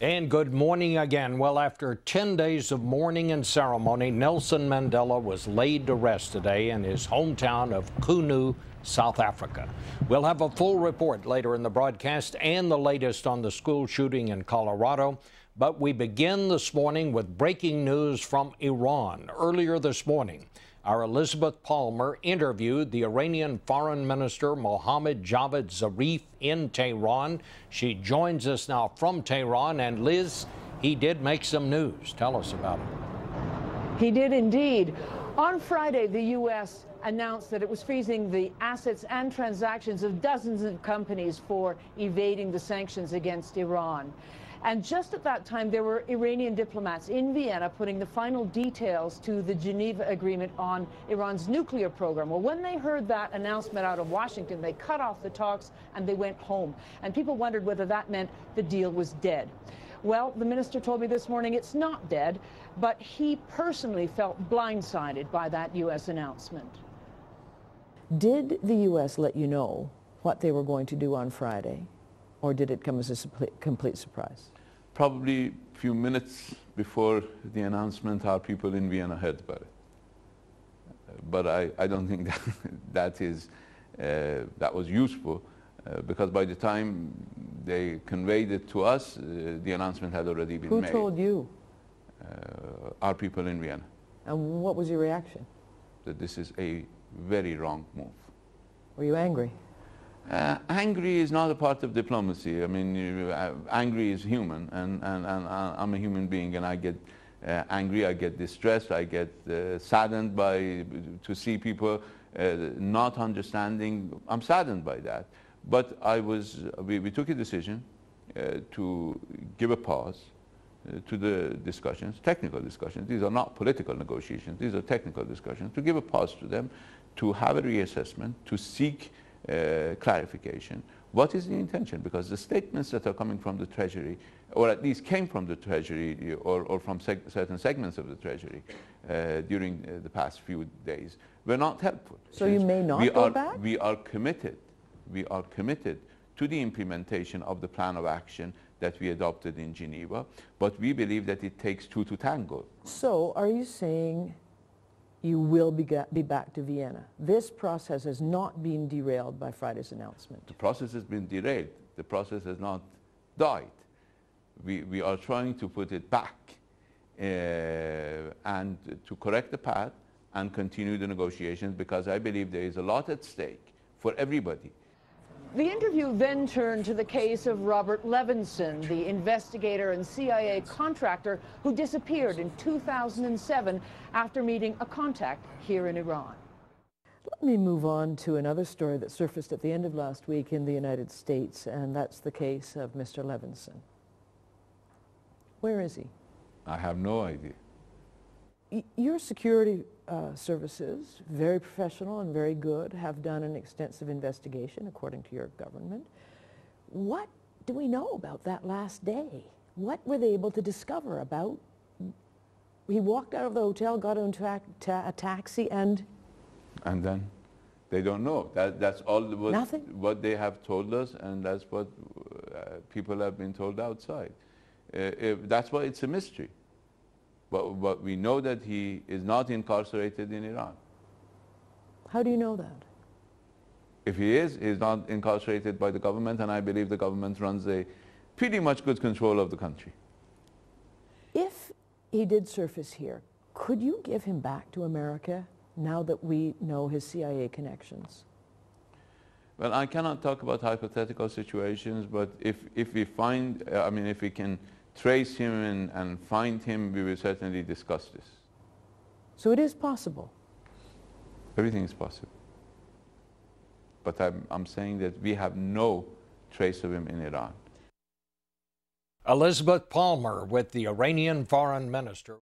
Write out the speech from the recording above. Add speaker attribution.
Speaker 1: And good morning again. Well, after 10 days of mourning and ceremony, Nelson Mandela was laid to rest today in his hometown of Kunu, South Africa. We'll have a full report later in the broadcast and the latest on the school shooting in Colorado. But we begin this morning with breaking news from Iran. Earlier this morning, our Elizabeth Palmer interviewed the Iranian Foreign Minister Mohammad Zarif in Tehran. She joins us now from Tehran. And Liz, he did make some news. Tell us about it.
Speaker 2: He did indeed. On Friday, the U.S. announced that it was freezing the assets and transactions of dozens of companies for evading the sanctions against Iran. And just at that time, there were Iranian diplomats in Vienna putting the final details to the Geneva Agreement on Iran's nuclear program. Well, when they heard that announcement out of Washington, they cut off the talks and they went home. And people wondered whether that meant the deal was dead. Well, the minister told me this morning it's not dead, but he personally felt blindsided by that U.S. announcement.
Speaker 3: Did the U.S. let you know what they were going to do on Friday, or did it come as a complete surprise?
Speaker 4: Probably a few minutes before the announcement, our people in Vienna heard about it. But I don't think that was useful, because by the time they conveyed it to us, the announcement had already been made.
Speaker 3: Who told you?
Speaker 4: Our people in Vienna.
Speaker 3: And what was your reaction?
Speaker 4: That this is a very wrong move.
Speaker 3: Were you angry?
Speaker 4: Angry is not a part of diplomacy. I mean, angry is human, and I'm a human being, and I get angry, I get distressed, I get saddened to see people not understanding. I'm saddened by that. But we took a decision to give a pause to the discussions, technical discussions. These are not political negotiations, these are technical discussions, to give a pause to them, to have a reassessment, to seek clarification. What is the intention? Because the statements that are coming from the Treasury, or at least came from the Treasury, or from certain segments of the Treasury during the past few days, were not helpful.
Speaker 3: So you may not go back?
Speaker 4: We are committed to the implementation of the plan of action that we adopted in Geneva, but we believe that it takes two to tango.
Speaker 3: So are you saying you will be back to Vienna? This process has not been derailed by Friday's announcement.
Speaker 4: The process has been derailed. The process has not died. We are trying to put it back and to correct the path and continue the negotiations, because I believe there is a lot at stake for everybody.
Speaker 2: The interview then turned to the case of Robert Levinson, the investigator and CIA contractor who disappeared in 2007 after meeting a contact here in Iran.
Speaker 3: Let me move on to another story that surfaced at the end of last week in the United States, and that's the case of Mr. Levinson. Where is he?
Speaker 4: I have no idea.
Speaker 3: Your security services, very professional and very good, have done an extensive investigation according to your government. What do we know about that last day? What were they able to discover about? He walked out of the hotel, got into a taxi, and
Speaker 4: then they don't know. That's all what they have told us, and that's what people have been told outside. That's why it's a mystery. But we know that he is not incarcerated in Iran.
Speaker 3: How do you know that?
Speaker 4: If he is, he's not incarcerated by the government, and I believe the government runs a pretty much good control of the country.
Speaker 3: If he did surface here, could you give him back to America now that we know his CIA connections?
Speaker 4: Well, I cannot talk about hypothetical situations, but if we find, if we can trace him and find him, we will certainly discuss this.
Speaker 3: So it is possible?
Speaker 4: Everything is possible. But I'm saying that we have no trace of him in Iran.
Speaker 1: Elizabeth Palmer with the Iranian Foreign Minister.